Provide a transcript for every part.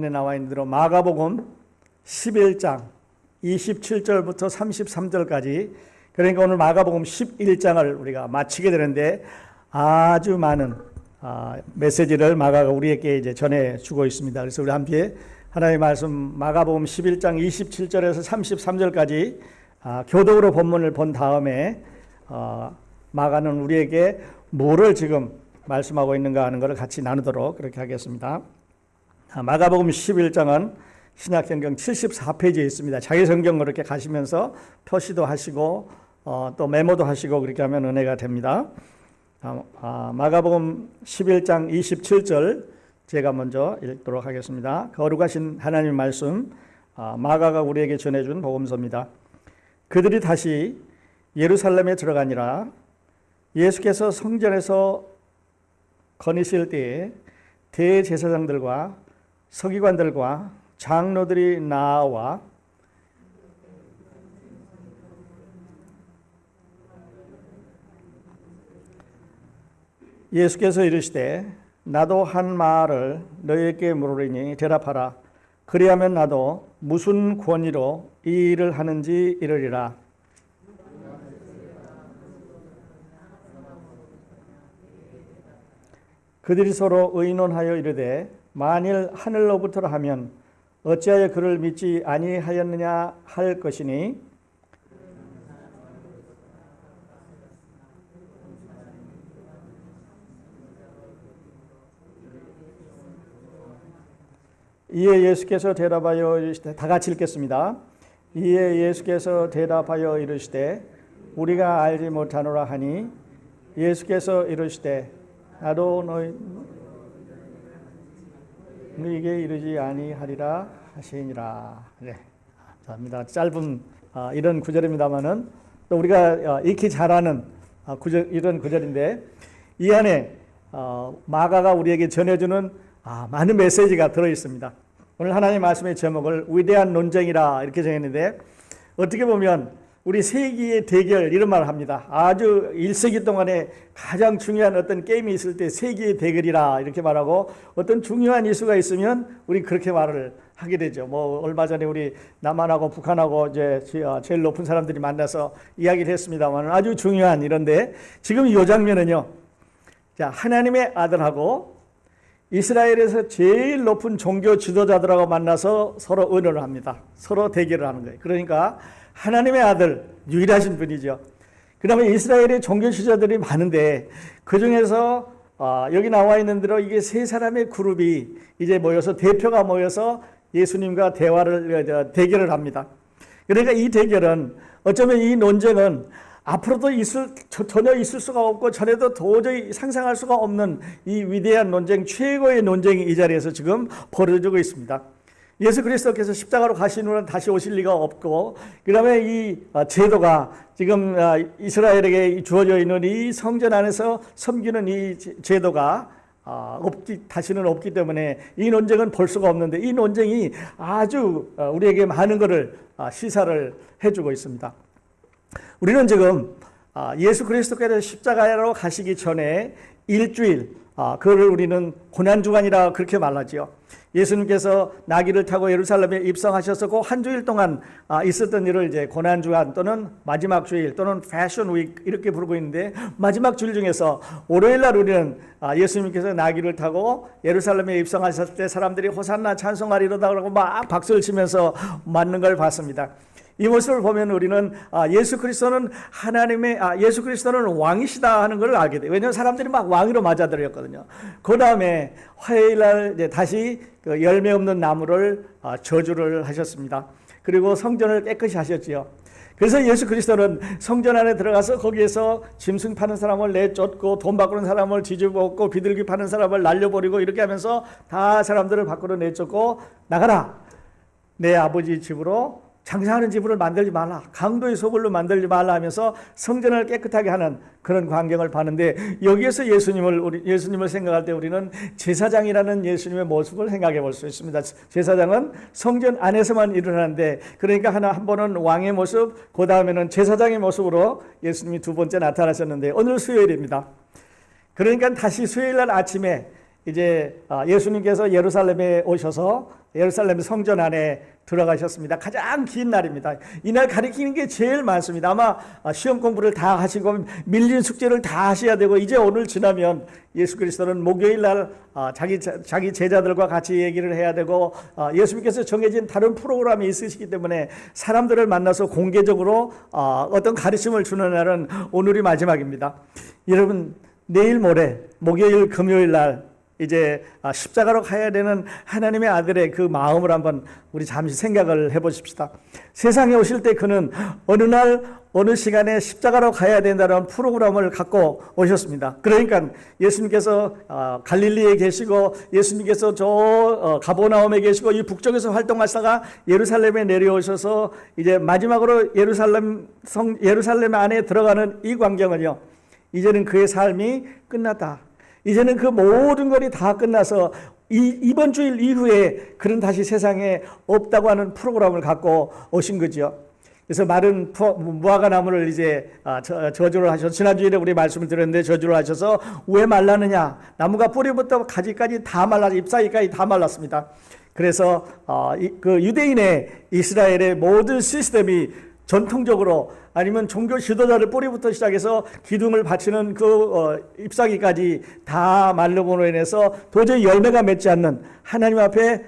화면에 나와 있는 대로 마가복음 11장 27절부터 33절까지, 그러니까 오늘 마가복음 11장을 우리가 마치게 되는데 아주 많은 메시지를 마가가 우리에게 이제 전해주고 있습니다. 그래서 우리 함께 하나님의 말씀 마가복음 11장 27절에서 33절까지 교독으로 본문을 본 다음에 마가는 우리에게 뭐를 지금 말씀하고 있는가 하는 것을 같이 나누도록 그렇게 하겠습니다. 마가복음 11장은 신약성경 74페이지에 있습니다. 자기 성경으로 이렇게 가시면서 표시도 하시고 또 메모도 하시고 그렇게 하면 은혜가 됩니다. 마가복음 11장 27절 제가 먼저 읽도록 하겠습니다. 거룩하신 하나님의 말씀, 마가가 우리에게 전해준 복음서입니다. 그들이 다시 예루살렘에 들어가니라. 예수께서 성전에서 거니실 때에 대제사장들과 서기관들과 장로들이 나와 예수께서 이르시되 나도 한 말을 너희에게 물으리니 대답하라. 그리하면 나도 무슨 권위로 이 일을 하는지 이르리라. 그들이 서로 의논하여 이르되 만일 하늘로부터라 하면 어찌하여 그를 믿지 아니하였느냐 할 것이니 이에 예수께서 대답하여 이르시되, 다 같이 읽겠습니다. 이에 예수께서 대답하여 이르시되 우리가 알지 못하노라 하니 예수께서 이르시되 나도 너희에게 이르지 아니하리라 하시니라. 네, 감사합니다. 짧은 이런 구절입니다만은 또 우리가 익히 잘 아는 이런 구절인데 이 안에 마가가 우리에게 전해주는 많은 메시지가 들어 있습니다. 오늘 하나님의 말씀의 제목을 위대한 논쟁이라 이렇게 정했는데 어떻게 보면 우리 세기의 대결 이런 말을 합니다. 아주 1세기 동안에 가장 중요한 어떤 게임이 있을 때 세기의 대결이라 이렇게 말하고 어떤 중요한 이슈가 있으면 우리 그렇게 말을 하게 되죠. 뭐 얼마 전에 우리 남한하고 북한하고 이제 제일 높은 사람들이 만나서 이야기를 했습니다만 아주 중요한 이런데 지금 이 장면은요. 자, 하나님의 아들하고 이스라엘에서 제일 높은 종교 지도자들하고 만나서 서로 의논을 합니다. 서로 대결을 하는 거예요. 그러니까 하나님의 아들, 유일하신 분이죠. 그 다음에 이스라엘의 종교 지도자들이 많은데 그 중에서 여기 나와 있는 대로 이게 세 사람의 그룹이 이제 모여서 대표가 모여서 예수님과 대결을 합니다. 그러니까 이 대결은 어쩌면 이 논쟁은 앞으로도 전혀 있을 수가 없고 전에도 도저히 상상할 수가 없는 이 위대한 논쟁, 최고의 논쟁이 이 자리에서 지금 벌어지고 있습니다. 예수 그리스도께서 십자가로 가신 후는 다시 오실 리가 없고 그 다음에 이 제도가 지금 이스라엘에게 주어져 있는 이 성전 안에서 섬기는 이 제도가 다시는 없기 때문에 이 논쟁은 볼 수가 없는데 이 논쟁이 아주 우리에게 많은 것을 시사를 해주고 있습니다. 우리는 지금 예수 그리스도께서 십자가로 가시기 전에 일주일, 그거를 우리는 고난주간이라 그렇게 말하지요. 예수님께서 나귀를 타고 예루살렘에 입성하셨었고 한 주일 동안 있었던 일을 이제 고난주간 또는 마지막 주일 또는 패션 위크 이렇게 부르고 있는데 마지막 주일 중에서 월요일 날 우리는 예수님께서 나귀를 타고 예루살렘에 입성하셨을 때 사람들이 호산나 찬송하리 이러다 그러고 막 박수를 치면서 맞는 걸 봤습니다. 이 모습을 보면 우리는 예수 그리스도는 예수 그리스도는 왕이시다 하는 걸 알게 돼요. 왜냐하면 사람들이 막 왕으로 맞아들였거든요. 그 다음에 화요일 날 이제 다시 그 열매 없는 나무를 저주를 하셨습니다. 그리고 성전을 깨끗이 하셨지요. 그래서 예수 그리스도는 성전 안에 들어가서 거기에서 짐승 파는 사람을 내쫓고 돈 바꾸는 사람을 뒤집어엎고 비둘기 파는 사람을 날려버리고 이렇게 하면서 다 사람들을 밖으로 내쫓고 나가라. 내 아버지 집으로 장사하는 집을 만들지 말라. 강도의 소굴로 만들지 말라 하면서 성전을 깨끗하게 하는 그런 광경을 봤는데 여기에서 예수님을 생각할 때 우리는 제사장이라는 예수님의 모습을 생각해 볼 수 있습니다. 제사장은 성전 안에서만 일을 하는데 그러니까 한 번은 왕의 모습, 그 다음에는 제사장의 모습으로 예수님이 두 번째 나타나셨는데 오늘 수요일입니다. 그러니까 다시 수요일 날 아침에 이제 예수님께서 예루살렘에 오셔서 예루살렘 성전 안에 들어가셨습니다. 가장 긴 날입니다. 이날 가리키는 게 제일 많습니다. 아마 시험 공부를 다 하시고 밀린 숙제를 다 하셔야 되고, 이제 오늘 지나면 예수 그리스도는 목요일 날 자기 제자들과 같이 얘기를 해야 되고, 예수님께서 정해진 다른 프로그램이 있으시기 때문에 사람들을 만나서 공개적으로 어떤 가르침을 주는 날은 오늘이 마지막입니다. 여러분, 내일 모레 목요일 금요일 날 이제 십자가로 가야 되는 하나님의 아들의 그 마음을 한번 우리 잠시 생각을 해보십시다. 세상에 오실 때 그는 어느 날 어느 시간에 십자가로 가야 된다는 프로그램을 갖고 오셨습니다. 그러니까 예수님께서 갈릴리에 계시고, 예수님께서 저 가버나움에 계시고, 이 북쪽에서 활동하시다가 예루살렘에 내려오셔서 이제 마지막으로 예루살렘 안에 들어가는 이 광경은요, 이제는 그의 삶이 끝났다. 이제는 그 모든 것이 다 끝나서 이번 주일 이후에 그는 다시 세상에 없다고 하는 프로그램을 갖고 오신 거죠. 그래서 마른 무화과 나무를 이제 저주를 하셔서, 지난주에 우리 말씀을 드렸는데 저주를 하셔서 왜 말랐느냐? 나무가 뿌리부터 가지까지 다 말라서 잎사귀까지 다 말랐습니다. 그래서 그 유대인의 이스라엘의 모든 시스템이 전통적으로, 아니면 종교 지도자를 뿌리부터 시작해서 기둥을 바치는 그 잎사귀까지 다 말름으로 인해서 도저히 열매가 맺지 않는, 하나님 앞에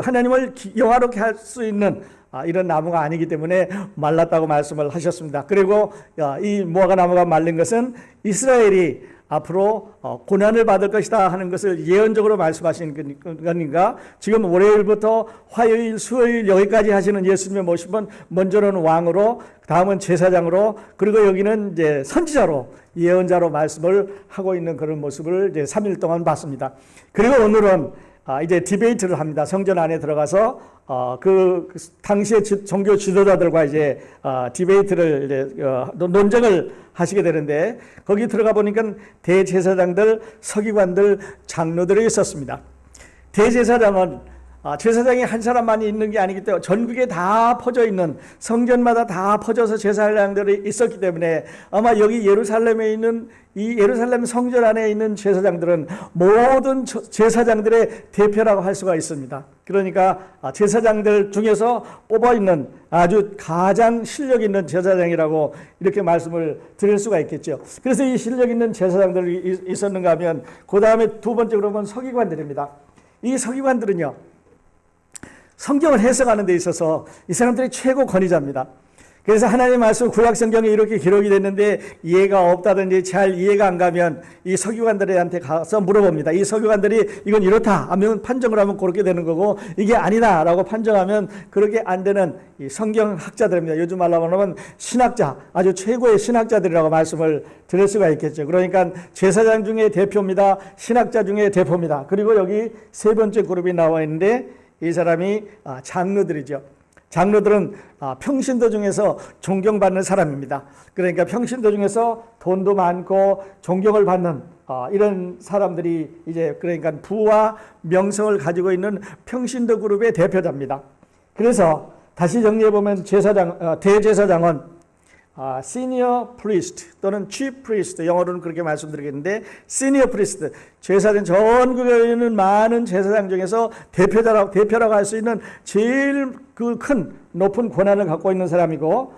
하나님을 영화롭게 할 수 있는 이런 나무가 아니기 때문에 말랐다고 말씀을 하셨습니다. 그리고 이 무화과 나무가 말린 것은 이스라엘이 앞으로 고난을 받을 것이다 하는 것을 예언적으로 말씀하신 거니까, 지금 월요일부터 화요일, 수요일 여기까지 하시는 예수님의 모습은 먼저는 왕으로, 다음은 제사장으로, 그리고 여기는 이제 선지자로, 예언자로 말씀을 하고 있는 그런 모습을 이제 3일 동안 봤습니다. 그리고 오늘은 이제 디베이트를 합니다. 성전 안에 들어가서 그 당시의 종교 지도자들과 이제 디베이트를 이제 논쟁을 하시게 되는데, 거기 들어가 보니까 대제사장들, 서기관들, 장로들이 있었습니다. 대제사장은 제사장이 한 사람만이 있는 게 아니기 때문에 전국에 다 퍼져 있는, 성전마다 다 퍼져서 제사장들이 있었기 때문에 아마 여기 예루살렘에 있는 이 예루살렘 성전 안에 있는 제사장들은 모든 제사장들의 대표라고 할 수가 있습니다. 그러니까 제사장들 중에서 뽑아 있는 아주 가장 실력 있는 제사장이라고 이렇게 말씀을 드릴 수가 있겠죠. 그래서 이 실력 있는 제사장들이 있었는가 하면, 그 다음에 두 번째 그러면 서기관들입니다. 이 서기관들은요, 성경을 해석하는 데 있어서 이 사람들이 최고 권위자입니다. 그래서 하나님의 말씀 구약 성경에 이렇게 기록이 됐는데 이해가 없다든지 잘 이해가 안 가면 이 서기관들한테 가서 물어봅니다. 이 서기관들이 이건 이렇다 하면 판정을 하면 그렇게 되는 거고, 이게 아니다 라고 판정하면 그렇게 안 되는 이 성경학자들입니다. 요즘 말로 하면 신학자, 아주 최고의 신학자들이라고 말씀을 드릴 수가 있겠죠. 그러니까 제사장 중에 대표입니다. 신학자 중에 대표입니다. 그리고 여기 세 번째 그룹이 나와 있는데, 이 사람이 장로들이죠. 장로들은 평신도 중에서 존경받는 사람입니다. 그러니까 평신도 중에서 돈도 많고 존경을 받는 이런 사람들이 이제, 그러니까 부와 명성을 가지고 있는 평신도 그룹의 대표자입니다. 그래서 다시 정리해 보면 대제사장은 시니어 프리스트 또는 chief priest, 영어로는 그렇게 말씀드리겠는데, 시니어 프리스트, 제사장, 전국에 있는 많은 제사장 중에서 대표라고 할 수 있는 제일 그 큰 높은 권한을 갖고 있는 사람이고,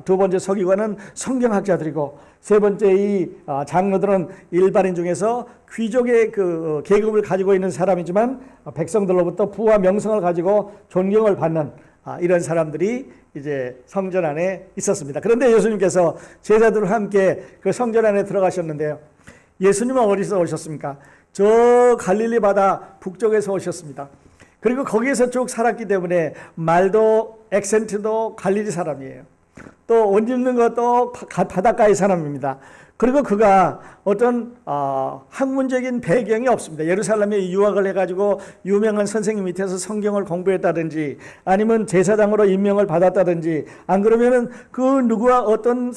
두 번째 서기관은 성경학자들이고, 세 번째 이 장로들은 일반인 중에서 귀족의 그 계급을 가지고 있는 사람이지만 백성들로부터 부와 명성을 가지고 존경을 받는 이런 사람들이 이제 성전 안에 있었습니다. 그런데 예수님께서 제자들과 함께 그 성전 안에 들어가셨는데요, 예수님은 어디서 오셨습니까? 저 갈릴리 바다 북쪽에서 오셨습니다. 그리고 거기에서 쭉 살았기 때문에 말도 액센트도 갈릴리 사람이에요. 또 옷 입는 것도 바닷가의 사람입니다. 그리고 그가 어떤 학문적인 배경이 없습니다. 예루살렘에 유학을 해가지고 유명한 선생님 밑에서 성경을 공부했다든지, 아니면 제사장으로 임명을 받았다든지, 안 그러면은 그 누구와 어떤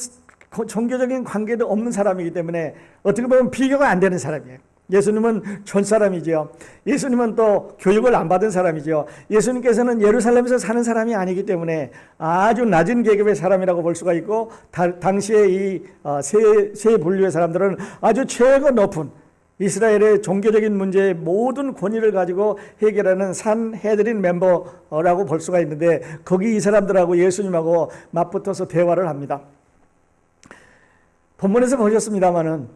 종교적인 관계도 없는 사람이기 때문에 어떻게 보면 비교가 안 되는 사람이에요. 예수님은 전 사람이죠. 예수님은 또 교육을 안 받은 사람이죠. 예수님께서는 예루살렘에서 사는 사람이 아니기 때문에 아주 낮은 계급의 사람이라고 볼 수가 있고, 당시에 이 세 분류의 사람들은 아주 최고 높은 이스라엘의 종교적인 문제의 모든 권위를 가지고 해결하는 산헤드린 멤버라고 볼 수가 있는데 거기 이 사람들하고 예수님하고 맞붙어서 대화를 합니다. 본문에서 보셨습니다마는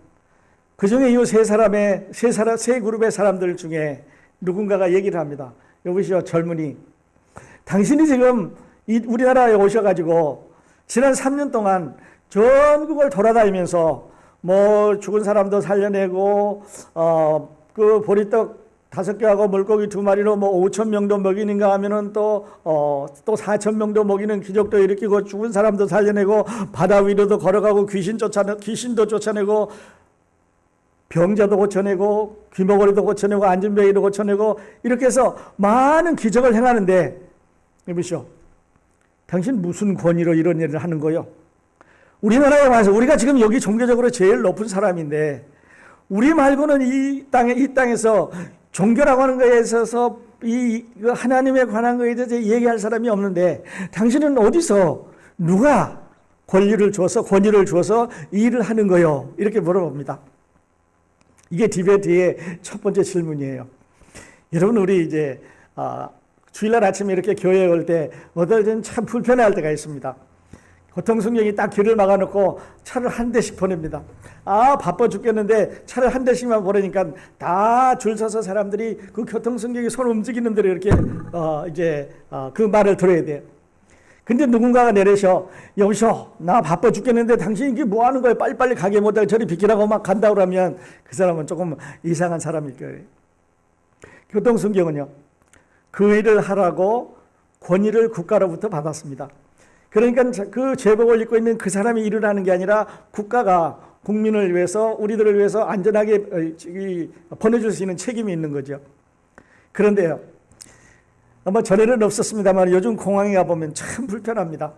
그 중에 이 세 그룹의 사람들 중에 누군가가 얘기를 합니다. 여보시오 젊은이, 당신이 지금 우리나라에 오셔가지고 지난 3년 동안 전국을 돌아다니면서 뭐 죽은 사람도 살려내고 그 보리떡 5개하고 물고기 2마리로 뭐 5,000명도 먹이는가 하면은 또 4,000명도 먹이는 기적도 일으키고 죽은 사람도 살려내고 바다 위로도 걸어가고 귀신도 쫓아내고 병자도 고쳐내고 귀머거리도 고쳐내고 안진뱅이도 고쳐내고 이렇게 해서 많은 기적을 행하는데 여보시오, 당신 무슨 권위로 이런 일을 하는 거요? 우리나라에 와서 우리가 지금 여기 종교적으로 제일 높은 사람인데 우리 말고는 이 땅에서 종교라고 하는 것에 있어서 이 하나님에 관한 것에 대해서 얘기할 사람이 없는데 당신은 어디서 누가 권위를 주어서 이 일을 하는 거요? 이렇게 물어봅니다. 이게 디베이트의 첫 번째 질문이에요. 여러분, 우리 이제 주일날 아침에 이렇게 교회에 올 때 어떨 때는 참 불편해할 때가 있습니다. 교통순경이 딱 길을 막아놓고 차를 한 대씩 보냅니다. 바빠 죽겠는데 차를 한 대씩만 보내니까 다 줄 서서 사람들이 그 교통순경이 손 움직이는 대로 이렇게 그 말을 들어야 돼요. 근데 누군가가 내려서 여보시오, 나 바빠 죽겠는데 당신 이게 뭐 하는 거예요? 빨리빨리 가게 못하고 저리 비키라고 막 간다 그러면 그 사람은 조금 이상한 사람일 거예요. 교통순경은요, 그 일을 하라고 권위를 국가로부터 받았습니다. 그러니까 그 제복을 입고 있는 그 사람이 일을 하는 게 아니라 국가가 국민을 위해서 우리들을 위해서 안전하게 보내줄 수 있는 책임이 있는 거죠. 그런데요, 아마 전에는 없었습니다만 요즘 공항에 가보면 참 불편합니다.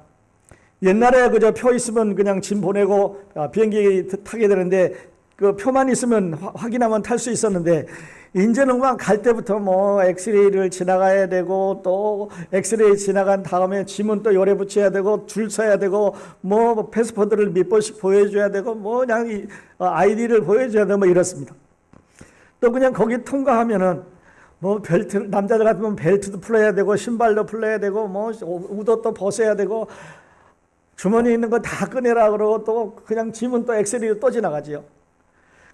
옛날에 그저 표 있으면 그냥 짐 보내고 비행기 타게 되는데 그 표만 있으면 확인하면 탈 수 있었는데 이제는 막 갈 때부터 뭐 엑스레이를 지나가야 되고 또 엑스레이 지나간 다음에 짐은 또 열에 붙여야 되고 줄 서야 되고 뭐 패스포드를 몇 번씩 보여줘야 되고 뭐 그냥 아이디를 보여줘야 되고 뭐 이렇습니다. 또 그냥 거기 통과하면은 뭐 벨트, 남자들 같으면 벨트도 풀어야 되고 신발도 풀어야 되고 뭐 우도도 벗어야 되고 주머니에 있는 거 다 꺼내라 그러고 또 그냥 짐은 또 엑스레이로 또 지나가지요.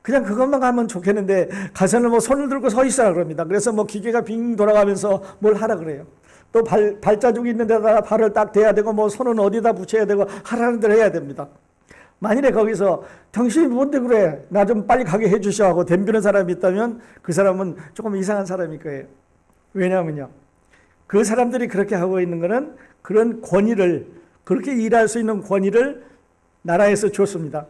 그냥 그것만 가면 좋겠는데 가서는 뭐 손을 들고 서 있으라 그럽니다. 그래서 뭐 기계가 빙 돌아가면서 뭘 하라 그래요. 또 발자국이 있는 데다가 발을 딱 대야 되고 뭐 손은 어디다 붙여야 되고 하라는 대로 해야 됩니다. 만일에 거기서 당신이 뭔데 그래? 나 좀 빨리 가게 해주셔 하고 덤비는 사람이 있다면 그 사람은 조금 이상한 사람일 거예요. 왜냐하면요, 그 사람들이 그렇게 하고 있는 것은 그런 권위를, 그렇게 일할 수 있는 권위를 나라에서 줬습니다.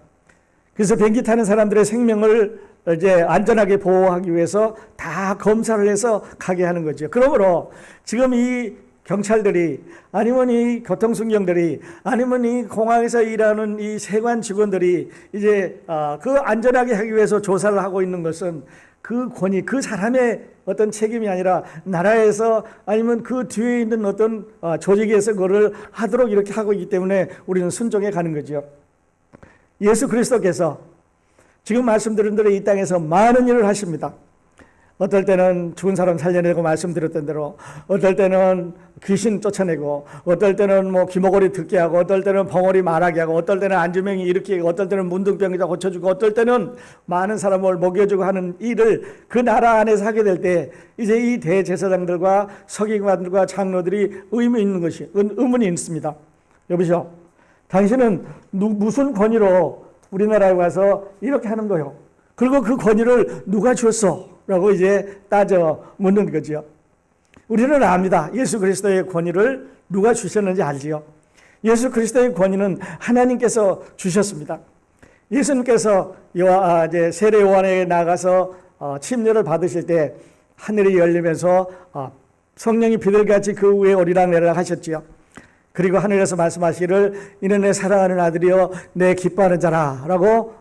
그래서 비행기 타는 사람들의 생명을 이제 안전하게 보호하기 위해서 다 검사를 해서 가게 하는 거죠. 그러므로 지금 이 경찰들이 아니면 이 교통순경들이 아니면 이 공항에서 일하는 이 세관 직원들이 이제 그 안전하게 하기 위해서 조사를 하고 있는 것은 그 권위, 그 사람의 어떤 책임이 아니라 나라에서 아니면 그 뒤에 있는 어떤 조직에서 그거를 하도록 이렇게 하고 있기 때문에 우리는 순종해 가는 거죠. 예수 그리스도께서 지금 말씀드린 대로 이 땅에서 많은 일을 하십니다. 어떨 때는 죽은 사람 살려내고 말씀드렸던 대로, 어떨 때는 귀신 쫓아내고, 어떨 때는 뭐 귀머거리 듣게 하고, 어떨 때는 벙어리 말하게 하고, 어떨 때는 안주명이 일으키고, 어떨 때는 문둥병자 고쳐주고, 어떨 때는 많은 사람을 먹여주고 하는 일을 그 나라 안에서 하게 될 때 이제 이 대제사장들과 서기관들과 장로들이 의문이 있습니다. 여보시오, 당신은 무슨 권위로 우리나라에 와서 이렇게 하는 거요? 그리고 그 권위를 누가 줬어? 라고 이제 따져 묻는 거죠. 우리는 압니다. 예수 그리스도의 권위를 누가 주셨는지 알지요. 예수 그리스도의 권위는 하나님께서 주셨습니다. 예수님께서 세례 요한에 나가서 침례를 받으실 때 하늘이 열리면서 성령이 비둘기같이 그 위에 오리락내리락 하셨지요. 그리고 하늘에서 말씀하시기를 이는 내 사랑하는 아들이요 내 기뻐하는 자라 라고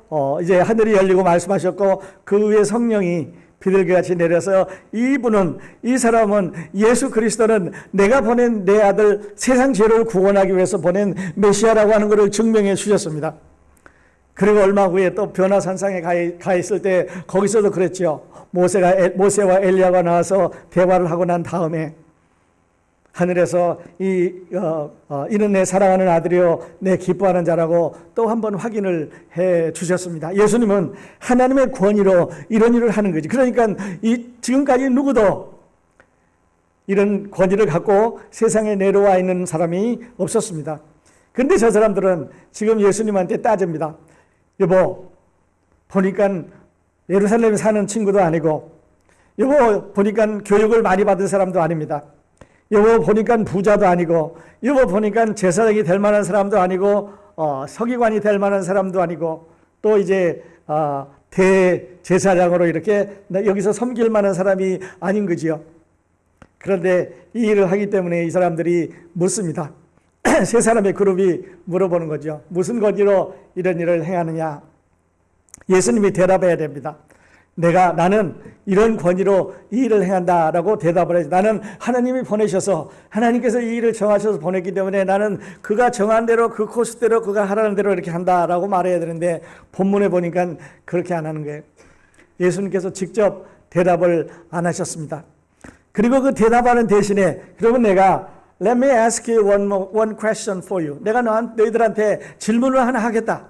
이제 하늘이 열리고 말씀하셨고 그 위에 성령이 비둘기같이 내려서 이 사람은 예수 그리스도는 내가 보낸 내 아들 세상 죄를 구원하기 위해서 보낸 메시아라고 하는 것을 증명해 주셨습니다. 그리고 얼마 후에 또 변화산상에 가 있을 때 거기서도 그랬죠. 모세와 엘리야가 나와서 대화를 하고 난 다음에 하늘에서 이는 내 사랑하는 아들이요 내 기뻐하는 자라고 또 한 번 확인을 해 주셨습니다. 예수님은 하나님의 권위로 이런 일을 하는 거지. 그러니까 지금까지 누구도 이런 권위를 갖고 세상에 내려와 있는 사람이 없었습니다. 그런데 저 사람들은 지금 예수님한테 따집니다. 여보, 보니까 예루살렘에 사는 친구도 아니고, 여보, 보니까 교육을 많이 받은 사람도 아닙니다. 여보, 보니까 부자도 아니고, 여보, 보니까 제사장이 될 만한 사람도 아니고, 서기관이 될 만한 사람도 아니고, 또 이제 대제사장으로 이렇게 여기서 섬길 만한 사람이 아닌 거지요. 그런데 이 일을 하기 때문에 이 사람들이 묻습니다. 세 사람의 그룹이 물어보는 거죠. 무슨 권위로 이런 일을 행하느냐? 예수님이 대답해야 됩니다. 나는 이런 권위로 이 일을 행한다라고 대답을 해요. 나는 하나님이 보내셔서 하나님께서 이 일을 정하셔서 보냈기 때문에 나는 그가 정한 대로 그 코스대로 그가 하라는 대로 이렇게 한다라고 말해야 되는데 본문에 보니까 그렇게 안 하는 거예요. 예수님께서 직접 대답을 안 하셨습니다. 그리고 그 대답하는 대신에 그러면 내가 Let me ask you one question for you. 내가 너희들한테 질문을 하나 하겠다.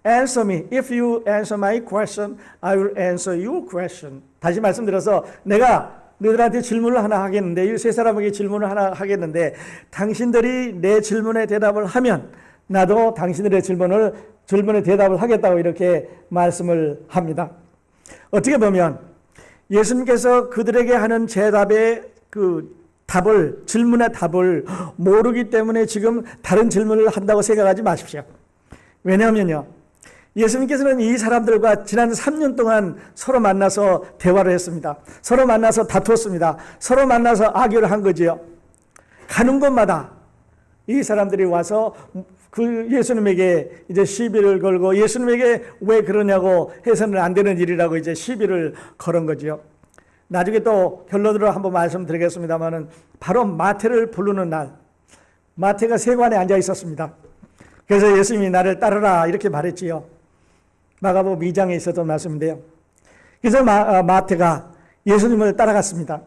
Answer me. If you answer my question, I will answer your question. 다시 말씀드려서 내가 너희들한테 질문을 하나 하겠는데 이 세 사람에게 질문을 하나 하겠는데 당신들이 내 질문에 대답을 하면 나도 당신들의 질문에 대답을 하겠다고 이렇게 말씀을 합니다. 어떻게 보면 예수님께서 그들에게 하는 질문의 답을 모르기 때문에 지금 다른 질문을 한다고 생각하지 마십시오. 왜냐하면요, 예수님께서는 이 사람들과 지난 3년 동안 서로 만나서 대화를 했습니다. 서로 만나서 다투었습니다. 서로 만나서 악유를 한 거지요. 가는 곳마다 이 사람들이 와서 그 예수님에게 이제 시비를 걸고 예수님에게 왜 그러냐고 해서는 안 되는 일이라고 이제 시비를 걸은 거지요. 나중에 또 결론으로 한번 말씀드리겠습니다만은 바로 마태를 부르는 날, 마태가 세관에 앉아 있었습니다. 그래서 예수님이 나를 따르라 이렇게 말했지요. 마가복음 2장에 있었던 말씀인데요. 그래서 마태가 예수님을 따라갔습니다.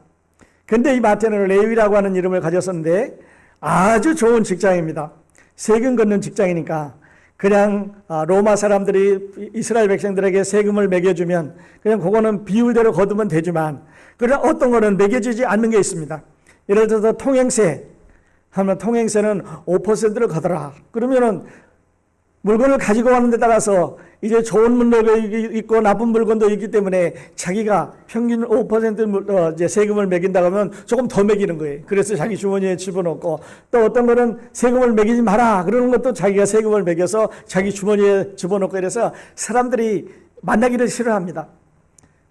그런데 이 마태는 레위라고 하는 이름을 가졌었는데 아주 좋은 직장입니다. 세금 걷는 직장이니까 그냥 로마 사람들이 이스라엘 백성들에게 세금을 매겨주면 그냥 그거는 비율대로 거두면 되지만 그러나 어떤 거는 매겨주지 않는 게 있습니다. 예를 들어서 통행세 하면 통행세는 5%를 거둬라. 그러면은 물건을 가지고 가는 데 따라서 이제 좋은 물건도 있고 나쁜 물건도 있기 때문에 자기가 평균 5% 이제 세금을 매긴다고 하면 조금 더 매기는 거예요. 그래서 자기 주머니에 집어넣고 또 어떤 거는 세금을 매기지 마라. 그러는 것도 자기가 세금을 매겨서 자기 주머니에 집어넣고 이래서 사람들이 만나기를 싫어합니다.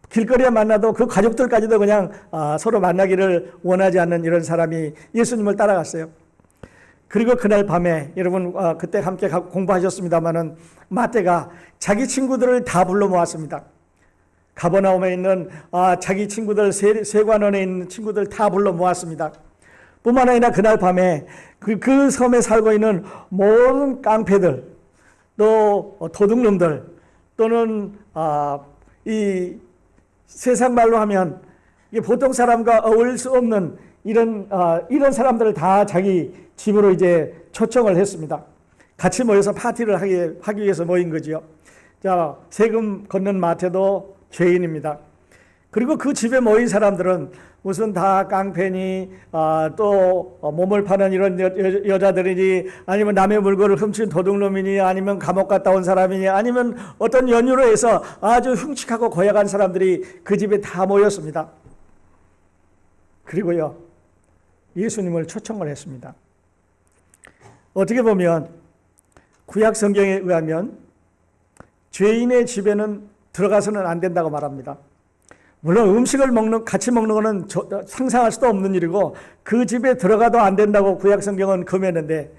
길거리에 만나도 그 가족들까지도 그냥 서로 만나기를 원하지 않는 이런 사람이 예수님을 따라갔어요. 그리고 그날 밤에 여러분 그때 함께 공부하셨습니다마는 마태가 자기 친구들을 다 불러 모았습니다. 가버나움에 있는 자기 친구들 세관원에 있는 친구들 다 불러 모았습니다. 뿐만 아니라 그날 밤에 그 섬에 살고 있는 모든 깡패들 또 도둑놈들 또는 이 세상 말로 하면 보통 사람과 어울릴 수 없는 이런 사람들을 다 자기 집으로 이제 초청을 했습니다. 같이 모여서 파티를 하기 위해서 모인 거지요. 자, 세금 걷는 마태도 죄인입니다. 그리고 그 집에 모인 사람들은 무슨 다 깡패니, 또 몸을 파는 이런 여자들이니, 아니면 남의 물건을 훔친 도둑놈이니, 아니면 감옥 갔다 온 사람이니, 아니면 어떤 연유로 해서 아주 흉측하고 고약한 사람들이 그 집에 다 모였습니다. 그리고요, 예수님을 초청을 했습니다. 어떻게 보면 구약 성경에 의하면 죄인의 집에는 들어가서는 안 된다고 말합니다. 물론 음식을 같이 먹는 것은 상상할 수도 없는 일이고 그 집에 들어가도 안 된다고 구약 성경은 금했는데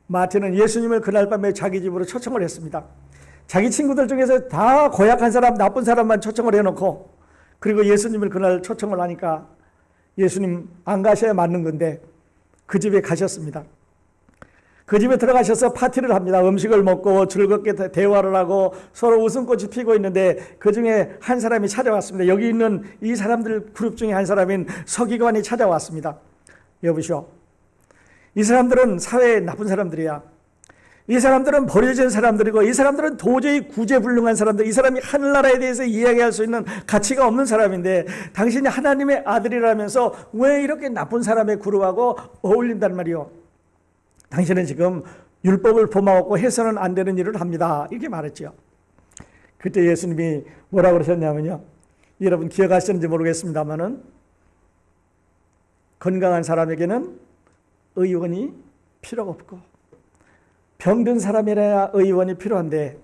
마태는 예수님을 그날 밤에 자기 집으로 초청을 했습니다. 자기 친구들 중에서 다 고약한 사람, 나쁜 사람만 초청을 해놓고 그리고 예수님을 그날 초청을 하니까 예수님 안 가셔야 맞는 건데 그 집에 가셨습니다. 그 집에 들어가셔서 파티를 합니다. 음식을 먹고 즐겁게 대화를 하고 서로 웃음꽃이 피고 있는데 그 중에 한 사람이 찾아왔습니다. 여기 있는 이 사람들 그룹 중에 한 사람인 서기관이 찾아왔습니다. 여보시오. 이 사람들은 사회에 나쁜 사람들이야. 이 사람들은 버려진 사람들이고 이 사람들은 도저히 구제불능한 사람들, 이 사람이 하늘나라에 대해서 이야기할 수 있는 가치가 없는 사람인데 당신이 하나님의 아들이라면서 왜 이렇게 나쁜 사람의 그룹하고 어울린단 말이오. 당신은 지금 율법을 범하고 해서는 안 되는 일을 합니다. 이렇게 말했죠. 그때 예수님이 뭐라고 그러셨냐면요. 여러분 기억하시는지 모르겠습니다만은 건강한 사람에게는 의원이 필요가 없고 병든 사람이라야 의원이 필요한데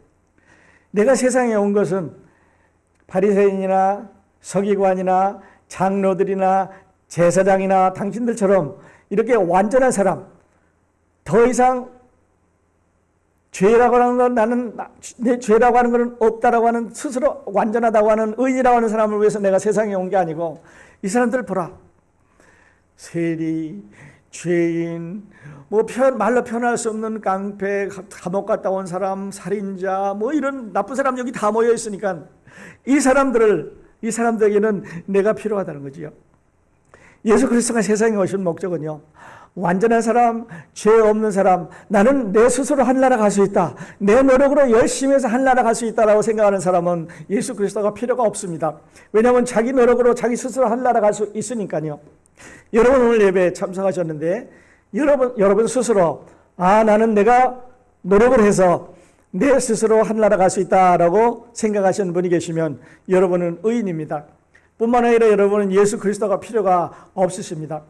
내가 세상에 온 것은 바리새인이나 서기관이나 장로들이나 제사장이나 당신들처럼 이렇게 완전한 사람, 더 이상 죄라고 하는 건 나는 내 죄라고 하는 것은 없다라고 하는 스스로 완전하다고 하는 의인이라고 하는 사람을 위해서 내가 세상에 온 게 아니고 이 사람들 보라. 세리, 죄인, 말로 표현할 수 없는 깡패, 감옥 갔다 온 사람, 살인자, 이런 나쁜 사람 여기 다 모여 있으니까 이 사람들에게는 내가 필요하다는 거지요. 예수 그리스도가 세상에 오신 목적은요. 완전한 사람, 죄 없는 사람, 나는 내 스스로 하늘나라 갈 수 있다. 내 노력으로 열심히 해서 하늘나라 갈 수 있다라고 생각하는 사람은 예수 그리스도가 필요가 없습니다. 왜냐하면 자기 노력으로 자기 스스로 하늘나라 갈 수 있으니까요. 여러분 오늘 예배에 참석하셨는데 여러분 스스로 나는 내가 노력을 해서 내 스스로 하늘나라 갈 수 있다라고 생각하시는 분이 계시면 여러분은 의인입니다. 뿐만 아니라 여러분은 예수 그리스도가 필요가 없으십니다.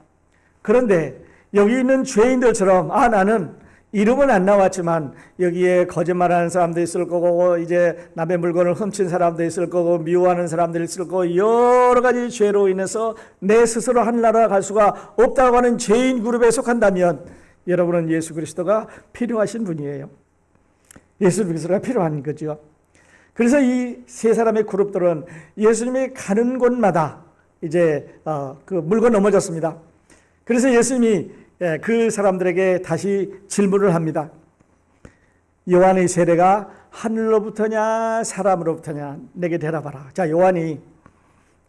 그런데 여기 있는 죄인들처럼 나는 이름은 안 나왔지만 여기에 거짓말하는 사람도 있을 거고 이제 남의 물건을 훔친 사람도 있을 거고 미워하는 사람도 있을 거고 여러 가지 죄로 인해서 내 스스로 하늘나라 갈 수가 없다고 하는 죄인 그룹에 속한다면 여러분은 예수 그리스도가 필요하신 분이에요. 예수 그리스도가 필요한 거죠. 그래서 이 세 사람의 그룹들은 예수님이 가는 곳마다 이제 그 물고 넘어졌습니다. 그래서 예수님이 그 사람들에게 다시 질문을 합니다. 요한의 세례가 하늘로부터냐 사람으로부터냐 내게 대답하라. 자, 요한이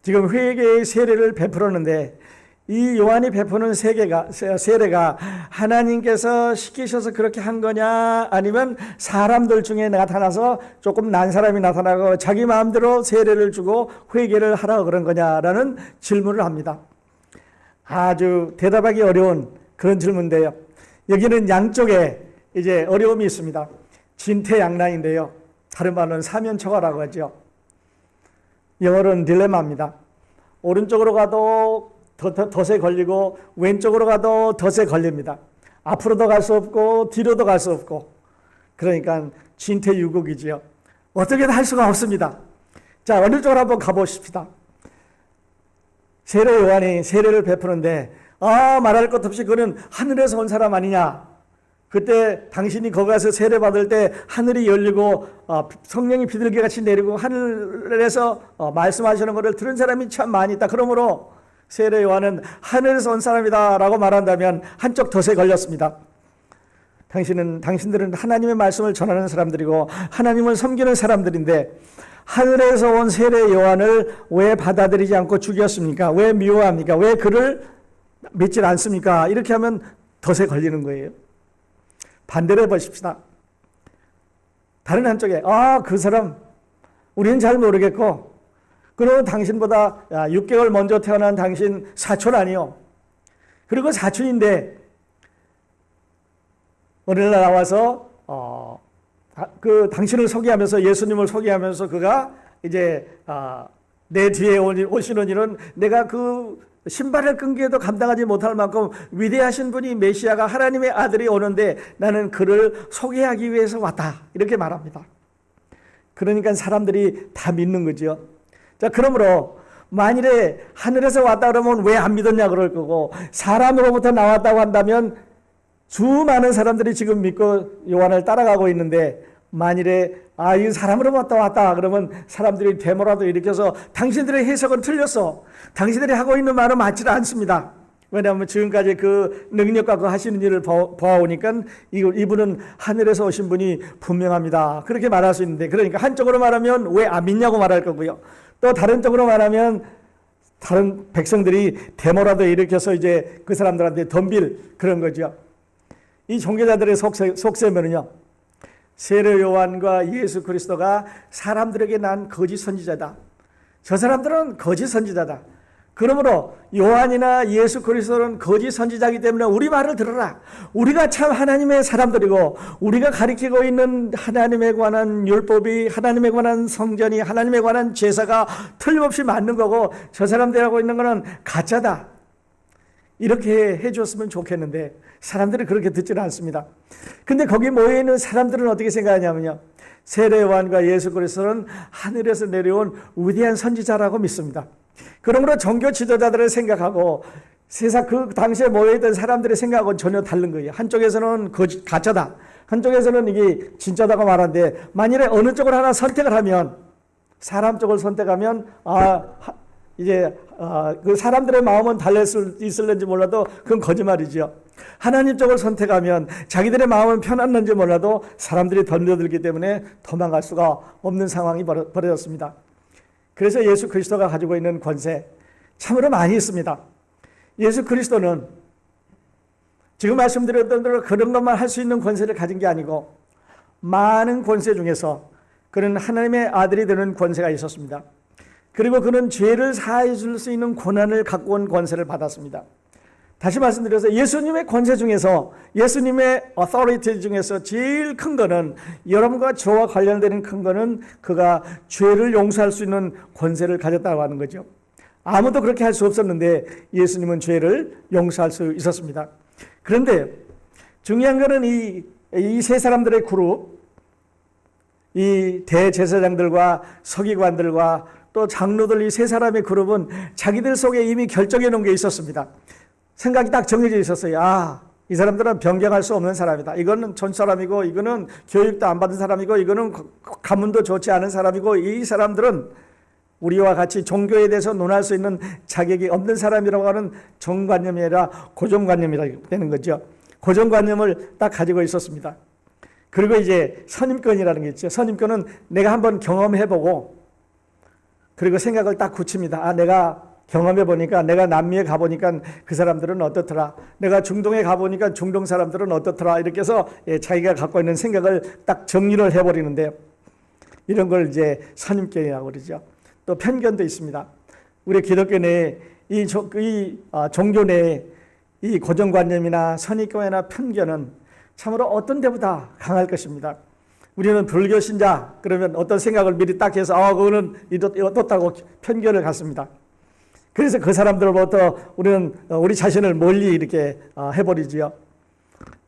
지금 회개의 세례를 베풀었는데 이 요한이 베푸는 세례가 하나님께서 시키셔서 그렇게 한 거냐 아니면 사람들 중에 나타나서 조금 난 사람이 나타나고 자기 마음대로 세례를 주고 회개를 하라고 그런 거냐라는 질문을 합니다. 아주 대답하기 어려운 그런 질문인데요. 여기는 양쪽에 이제 어려움이 있습니다. 진퇴양난인데요. 다른 말로는 사면초가라고 하죠. 영어로는 딜레마입니다. 오른쪽으로 가도 덫에 걸리고 왼쪽으로 가도 덫에 걸립니다. 앞으로도 갈 수 없고 뒤로도 갈 수 없고 그러니까 진퇴유곡이지요. 어떻게든 할 수가 없습니다. 자, 어느 쪽으로 한번 가보십시다. 세례 요한이 세례를 베푸는데 말할 것 없이 그는 하늘에서 온 사람 아니냐. 그때 당신이 거기 가서 세례 받을 때 하늘이 열리고 성령이 비둘기같이 내리고 하늘에서 말씀하시는 것을 들은 사람이 참 많이 있다. 그러므로 세례 요한은 하늘에서 온 사람이다 라고 말한다면 한쪽 덫에 걸렸습니다. 당신들은 하나님의 말씀을 전하는 사람들이고 하나님을 섬기는 사람들인데 하늘에서 온 세례 요한을 왜 받아들이지 않고 죽였습니까? 왜 미워합니까? 왜 그를 믿질 않습니까? 이렇게 하면 덫에 걸리는 거예요. 반대로 해보십시다. 다른 한쪽에 그 사람 우리는 잘 모르겠고 그러면 당신보다 6개월 먼저 태어난 당신 사촌 아니요. 그리고 사촌인데 어느 날 나와서 그 당신을 소개하면서 예수님을 소개하면서 그가 이제 내 뒤에 오시는 일은 내가 그 신발을 끈기에도 감당하지 못할 만큼 위대하신 분이 메시아가 하나님의 아들이 오는데 나는 그를 소개하기 위해서 왔다. 이렇게 말합니다. 그러니까 사람들이 다 믿는 거죠. 자, 그러므로 만일에 하늘에서 왔다 그러면 왜 안 믿었냐 그럴 거고 사람으로부터 나왔다고 한다면 수많은 사람들이 지금 믿고 요한을 따라가고 있는데 만일에 이 사람으로부터 왔다 그러면 사람들이 데모라도 일으켜서 당신들의 해석은 틀렸어. 당신들이 하고 있는 말은 맞지 않습니다. 왜냐하면 지금까지 그 능력과 그 하시는 일을 보아오니까 이분은 하늘에서 오신 분이 분명합니다. 그렇게 말할 수 있는데, 그러니까 한쪽으로 말하면 왜 안 믿냐고 말할 거고요. 또 다른 쪽으로 말하면 다른 백성들이 데모라도 일으켜서 이제 그 사람들한테 덤빌 그런 거죠. 이 종교자들의 속셈은요, 세례 요한과 예수 그리스도가 사람들에게 난 거짓 선지자다. 저 사람들은 거짓 선지자다. 그러므로 요한이나 예수 그리스도는 거짓 선지자이기 때문에 우리 말을 들어라. 우리가 참 하나님의 사람들이고, 우리가 가리키고 있는 하나님에 관한 율법이, 하나님에 관한 성전이, 하나님에 관한 제사가 틀림없이 맞는 거고, 저 사람들이 하고 있는 거는 가짜다. 이렇게 해줬으면 좋겠는데 사람들이 그렇게 듣지는 않습니다. 근데 거기 모여있는 사람들은 어떻게 생각하냐면요, 세례 요한과 예수 그리스도는 하늘에서 내려온 위대한 선지자라고 믿습니다. 그러므로 종교 지도자들을 생각하고 세상 그 당시에 모여있던 사람들의 생각은 전혀 다른 거예요. 한쪽에서는 가짜다, 한쪽에서는 이게 진짜다고 말하는데, 만일에 어느 쪽을 하나 선택을 하면, 사람 쪽을 선택하면 그 사람들의 마음은 달랠 수 있을는지 몰라도 그건 거짓말이죠. 하나님 쪽을 선택하면 자기들의 마음은 편안한지 몰라도 사람들이 덤벼들기 때문에 도망갈 수가 없는 상황이 벌어졌습니다. 그래서 예수 그리스도가 가지고 있는 권세 참으로 많이 있습니다. 예수 그리스도는 지금 말씀드렸던 대로 그런 것만 할 수 있는 권세를 가진 게 아니고, 많은 권세 중에서 그는 하나님의 아들이 되는 권세가 있었습니다. 그리고 그는 죄를 사해 줄 수 있는 권한을 갖고 온 권세를 받았습니다. 다시 말씀드려서 예수님의 권세 중에서, 예수님의 authority 중에서 제일 큰 거는, 여러분과 저와 관련되는 큰 거는 그가 죄를 용서할 수 있는 권세를 가졌다고 하는 거죠. 아무도 그렇게 할 수 없었는데 예수님은 죄를 용서할 수 있었습니다. 그런데 중요한 거는 이 세 사람들의 그룹, 이 대제사장들과 서기관들과 또 장로들, 이 세 사람의 그룹은 자기들 속에 이미 결정해 놓은 게 있었습니다. 생각이 딱 정해져 있었어요. 이 사람들은 변경할 수 없는 사람이다. 이거는 전 사람이고, 이거는 교육도 안 받은 사람이고, 이거는 가문도 좋지 않은 사람이고, 이 사람들은 우리와 같이 종교에 대해서 논할 수 있는 자격이 없는 사람이라고 하는 정관념이 아니라 고정관념이 되는 거죠. 고정관념을 딱 가지고 있었습니다. 그리고 이제 선임권이라는 게 있죠. 선임권은 내가 한번 경험해보고, 그리고 생각을 딱 굳힙니다. 내가 경험해보니까, 내가 남미에 가보니까 그 사람들은 어떻더라, 내가 중동에 가보니까 중동 사람들은 어떻더라, 이렇게 해서 자기가 갖고 있는 생각을 딱 정리를 해버리는데, 이런 걸 이제 선임권이라고 그러죠. 또 편견도 있습니다. 우리 기독교 내에 이 종교 내에 이 고정관념이나 선입견이나 편견은 참으로 어떤 데보다 강할 것입니다. 우리는 불교 신자 그러면 어떤 생각을 미리 딱 해서 그거는 어떻다고 편견을 갖습니다. 그래서 그 사람들로부터 우리는 우리 자신을 멀리 이렇게 해버리지요.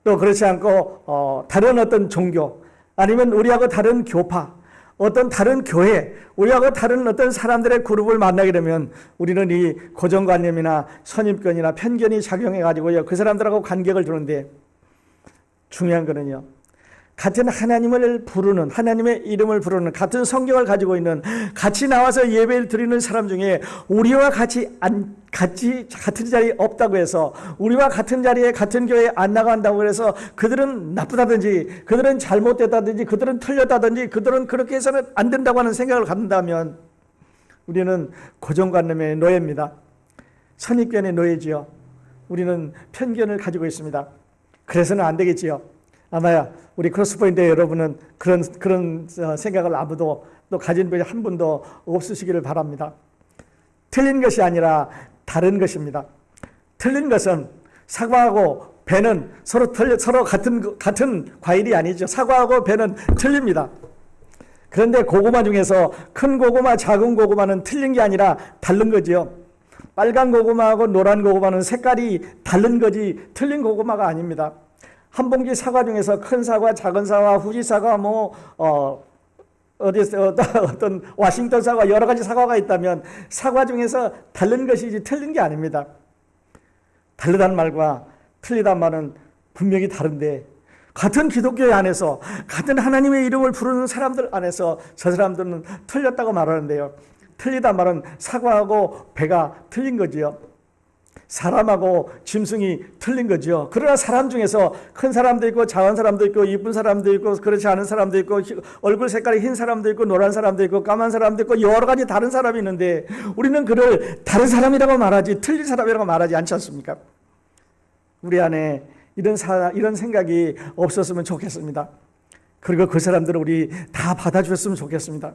또 그렇지 않고 다른 어떤 종교, 아니면 우리하고 다른 교파, 어떤 다른 교회, 우리하고 다른 어떤 사람들의 그룹을 만나게 되면 우리는 이 고정관념이나 선입견이나 편견이 작용해가지고요, 그 사람들하고 간격을 두는데, 중요한 거는요, 같은 하나님을 부르는, 하나님의 이름을 부르는, 같은 성경을 가지고 있는, 같이 나와서 예배를 드리는 사람 중에 우리와 같은 자리에 없다고 해서, 우리와 같은 자리에 같은 교회에 안 나간다고 해서 그들은 나쁘다든지, 그들은 잘못됐다든지, 그들은 틀렸다든지, 그들은 그렇게 해서는 안 된다고 하는 생각을 갖는다면 우리는 고정관념의 노예입니다. 선입견의 노예지요. 우리는 편견을 가지고 있습니다. 그래서는 안 되겠지요. 아마야 우리 크로스포인트의 여러분은 그런 생각을 아무도 또 가진 분이 한 분도 없으시기를 바랍니다. 틀린 것이 아니라 다른 것입니다. 틀린 것은 사과하고 배는 서로 같은 과일이 아니죠. 사과하고 배는 틀립니다. 그런데 고구마 중에서 큰 고구마, 작은 고구마는 틀린 게 아니라 다른 거지요. 빨간 고구마하고 노란 고구마는 색깔이 다른 거지 틀린 고구마가 아닙니다. 한 봉지 사과 중에서 큰 사과, 작은 사과, 후지 사과, 어떤 와싱턴 사과, 여러 가지 사과가 있다면 사과 중에서 다른 것이지 틀린 게 아닙니다. 다르다는 말과 틀리다는 말은 분명히 다른데, 같은 기독교 안에서 같은 하나님의 이름을 부르는 사람들 안에서 저 사람들은 틀렸다고 말하는데요, 틀리다 말은 사과하고 배가 틀린 거지요. 사람하고 짐승이 틀린 거죠. 그러나 사람 중에서 큰 사람도 있고 작은 사람도 있고 이쁜 사람도 있고 그렇지 않은 사람도 있고 얼굴 색깔이 흰 사람도 있고 노란 사람도 있고 까만 사람도 있고 여러 가지 다른 사람이 있는데 우리는 그를 다른 사람이라고 말하지 틀린 사람이라고 말하지 않지 않습니까? 우리 안에 이런 생각이 없었으면 좋겠습니다. 그리고 그 사람들을 우리 다 받아주셨으면 좋겠습니다.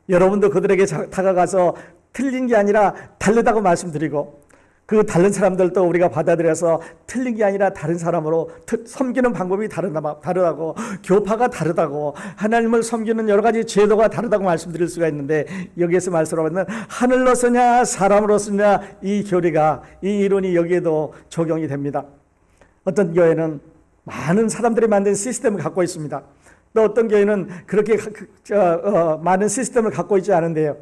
여러분도 그들에게 다가가서 틀린 게 아니라 다르다고 말씀드리고 그 다른 사람들도 우리가 받아들여서 틀린 게 아니라 다른 사람으로 섬기는 방법이 다르다고 교파가 다르다고 하나님을 섬기는 여러 가지 제도가 다르다고 말씀드릴 수가 있는데 여기에서 말씀하는 하늘로서냐 사람으로서냐 이 교리가 이 이론이 여기에도 적용이 됩니다. 어떤 교회는 많은 사람들이 만든 시스템을 갖고 있습니다. 또 어떤 교회는 그렇게 많은 시스템을 갖고 있지 않은데요.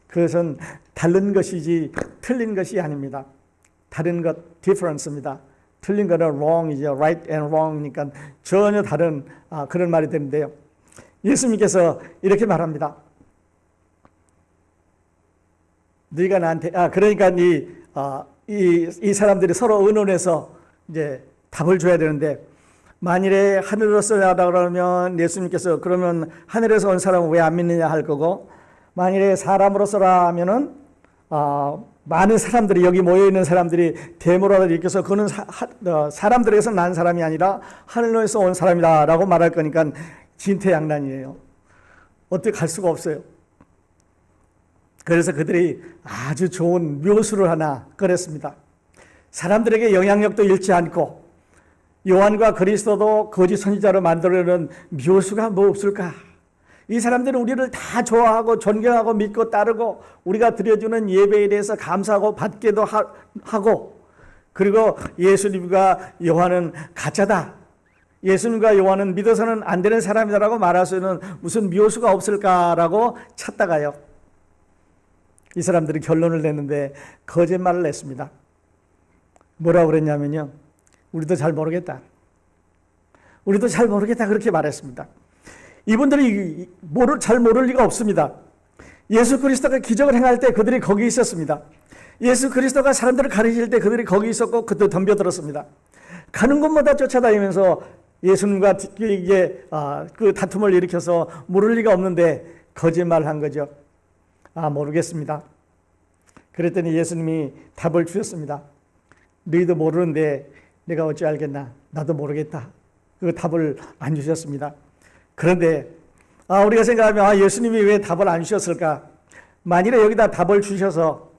그것은 다른 것이지 틀린 것이 아닙니다. 다른 것, difference입니다. 틀린 거는 wrong이죠. right and wrong이니까 전혀 다른 그런 말이 되는데요. 예수님께서 이렇게 말합니다. 너희가 나한테 그러니까 이 사람들이 서로 의논해서 이제 답을 줘야 되는데 만일에 하늘로서라고 그러면 예수님께서 그러면 하늘에서 온 사람은 왜 안 믿느냐 할 거고 만일에 사람으로서라 하면은 많은 사람들이 여기 모여 있는 사람들이 대모라고 일으켜서 그는 사람들에게서 난 사람이 아니라 하늘로에서 온 사람이다라고 말할 거니까 진퇴양난이에요. 어떻게 갈 수가 없어요. 그래서 그들이 아주 좋은 묘수를 하나 꺼냈습니다. 사람들에게 영향력도 잃지 않고 요한과 그리스도도 거짓 선지자로 만들려는 묘수가 뭐 없을까? 이 사람들은 우리를 다 좋아하고 존경하고 믿고 따르고 우리가 드려주는 예배에 대해서 감사하고 받기도 하고 그리고 예수님과 요한은 가짜다. 예수님과 요한은 믿어서는 안 되는 사람이다라고 말할 수 있는 무슨 묘수가 없을까라고 찾다가요. 이 사람들이 결론을 냈는데 거짓말을 냈습니다. 뭐라고 그랬냐면요. 우리도 잘 모르겠다. 우리도 잘 모르겠다 그렇게 말했습니다. 이분들이 잘 모를 리가 없습니다. 예수 그리스도가 기적을 행할 때 그들이 거기 있었습니다. 예수 그리스도가 사람들을 가르칠 때 그들이 거기 있었고 그들 덤벼들었습니다. 가는 곳마다 쫓아다니면서 예수님과 그 다툼을 일으켜서 모를 리가 없는데 거짓말한 거죠. 모르겠습니다. 그랬더니 예수님이 답을 주셨습니다. 너희도 모르는데 내가 어찌 알겠나? 나도 모르겠다. 그 답을 안 주셨습니다. 그런데 우리가 생각하면 예수님이 왜 답을 안 주셨을까? 만일에 여기다 답을 주셔서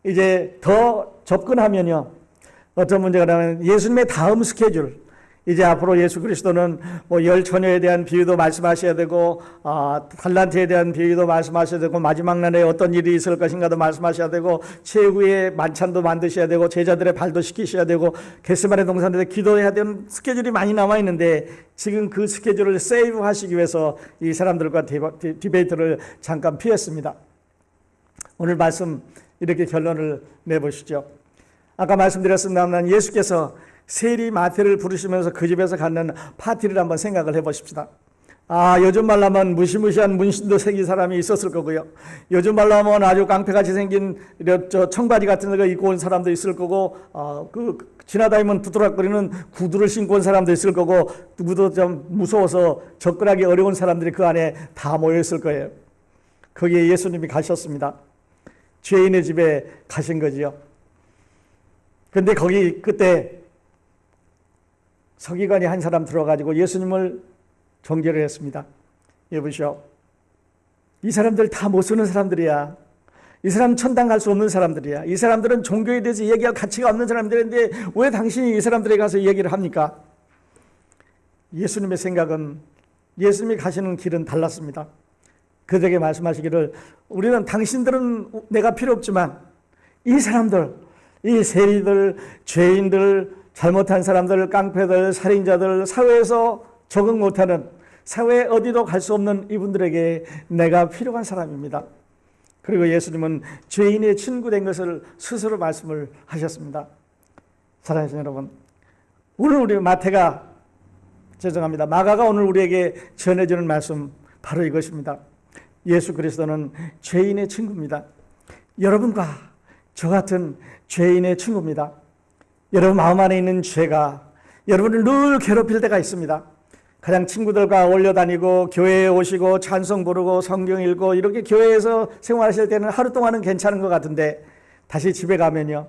이제 더 접근하면요. 어떤 문제가 나면 예수님의 다음 스케줄 이제 앞으로 예수 그리스도는 열 처녀에 대한 비유도 말씀하셔야 되고 달란트에 대한 비유도 말씀하셔야 되고 마지막 날에 어떤 일이 있을 것인가도 말씀하셔야 되고 최후의 만찬도 만드셔야 되고 제자들의 발도 씻기셔야 되고 겟세마네 동산에서 기도해야 되는 스케줄이 많이 남아 있는데 지금 그 스케줄을 세이브 하시기 위해서 이 사람들과 디베이트를 잠깐 피했습니다. 오늘 말씀 이렇게 결론을 내보시죠. 아까 말씀드렸습니다만 예수께서 세리 마태를 부르시면서 그 집에서 갖는 파티를 한번 생각을 해보십시다. 요즘 말로 하면 무시무시한 문신도 새긴 사람이 있었을 거고요. 요즘 말로 하면 아주 깡패같이 생긴 청바지 같은 거 입고 온 사람도 있을 거고 지나다니면 두드락거리는 구두를 신고 온 사람도 있을 거고 누구도 좀 무서워서 접근하기 어려운 사람들이 그 안에 다 모여 있을 거예요. 거기에 예수님이 가셨습니다. 죄인의 집에 가신 거지요. 근데 거기 그때 서기관이 한 사람 들어가지고 예수님을 정죄를 했습니다. 여보시오. 이 사람들 다 못 쓰는 사람들이야. 이 사람 천당 갈 수 없는 사람들이야. 이 사람들은 종교에 대해서 얘기할 가치가 없는 사람들인데 왜 당신이 이 사람들에게 가서 얘기를 합니까? 예수님의 생각은 예수님이 가시는 길은 달랐습니다. 그들에게 말씀하시기를 우리는 당신들은 내가 필요 없지만 이 사람들, 이 세리들, 죄인들, 잘못한 사람들, 깡패들, 살인자들, 사회에서 적응 못하는 사회 어디도 갈 수 없는 이분들에게 내가 필요한 사람입니다. 그리고 예수님은 죄인의 친구 된 것을 스스로 말씀을 하셨습니다. 사랑하는 여러분, 오늘 우리 마가가 오늘 우리에게 전해주는 말씀 바로 이것입니다. 예수 그리스도는 죄인의 친구입니다. 여러분과 저 같은 죄인의 친구입니다. 여러분 마음 안에 있는 죄가 여러분을 늘 괴롭힐 때가 있습니다. 그냥 친구들과 어울려 다니고 교회에 오시고 찬송 부르고 성경 읽고 이렇게 교회에서 생활하실 때는 하루 동안은 괜찮은 것 같은데 다시 집에 가면요,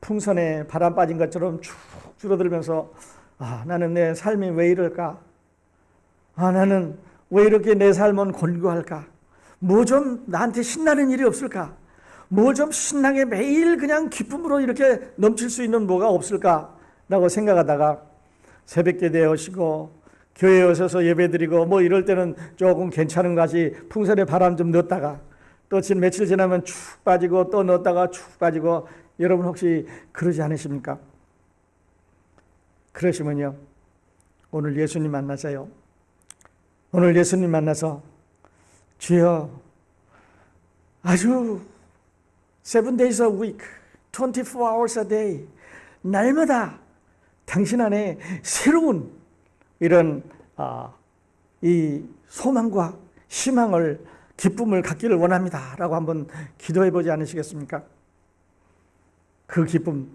풍선에 바람 빠진 것처럼 쭉 줄어들면서 나는 내 삶이 왜 이럴까? 나는 왜 이렇게 내 삶은 곤고할까? 뭐 좀 나한테 신나는 일이 없을까? 뭐 좀 신나게 매일 그냥 기쁨으로 이렇게 넘칠 수 있는 뭐가 없을까? 라고 생각하다가 새벽기도에 오시고 교회에 오셔서 예배드리고 뭐 이럴 때는 조금 괜찮은 것이 풍선에 바람 좀 넣었다가 또 지금 며칠 지나면 축 빠지고 또 넣었다가 축 빠지고, 여러분 혹시 그러지 않으십니까? 그러시면요, 오늘 예수님 만나세요. 오늘 예수님 만나서 주여, 아주 7 days a week, 24 hours a day, 날마다 당신 안에 새로운 이런 이 소망과 희망을, 기쁨을 갖기를 원합니다 라고 한번 기도해 보지 않으시겠습니까? 그 기쁨,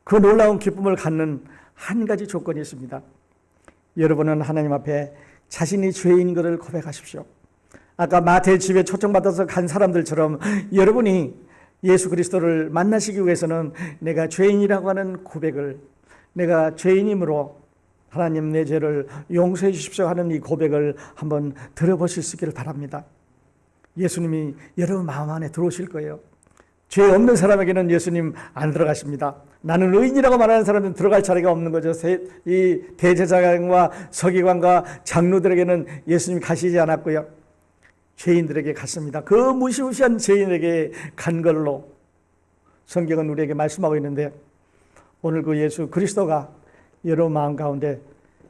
그 놀라운 기쁨을 갖는 한 가지 조건이 있습니다. 여러분은 하나님 앞에 자신이 죄인인 것을 고백하십시오. 아까 마태의 집에 초청받아서 간 사람들처럼 여러분이 예수 그리스도를 만나시기 위해서는 내가 죄인이라고 하는 고백을, 내가 죄인이므로 하나님 내 죄를 용서해 주십시오 하는 이 고백을 한번 들어보실 수 있기를 바랍니다. 예수님이 여러분 마음 안에 들어오실 거예요. 죄 없는 사람에게는 예수님 안 들어가십니다. 나는 의인이라고 말하는 사람은 들어갈 자리가 없는 거죠. 이 대제사장과 서기관과 장로들에게는 예수님이 가시지 않았고요, 죄인들에게 갔습니다. 그 무시무시한 죄인에게 간 걸로 성경은 우리에게 말씀하고 있는데, 오늘 그 예수 그리스도가 여러분 마음 가운데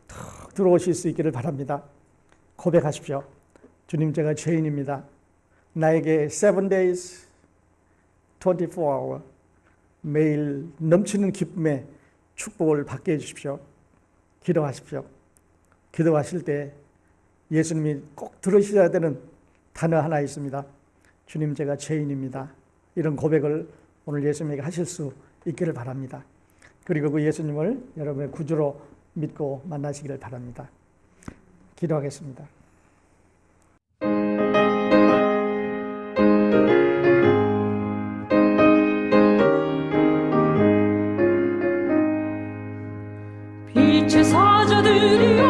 툭 들어오실 수 있기를 바랍니다. 고백하십시오. 주님, 제가 죄인입니다. 나에게 7 days, 24 hour, 매일 넘치는 기쁨의 축복을 받게 해주십시오. 기도하십시오. 기도하실 때 예수님이 꼭 들으셔야 되는 단어 하나 있습니다. 주님, 제가 죄인입니다. 이런 고백을 오늘 예수님에게 하실 수 있기를 바랍니다. 그리고 그 예수님을 여러분의 구주로 믿고 만나시기를 바랍니다. 기도하겠습니다. 빛의 사자들이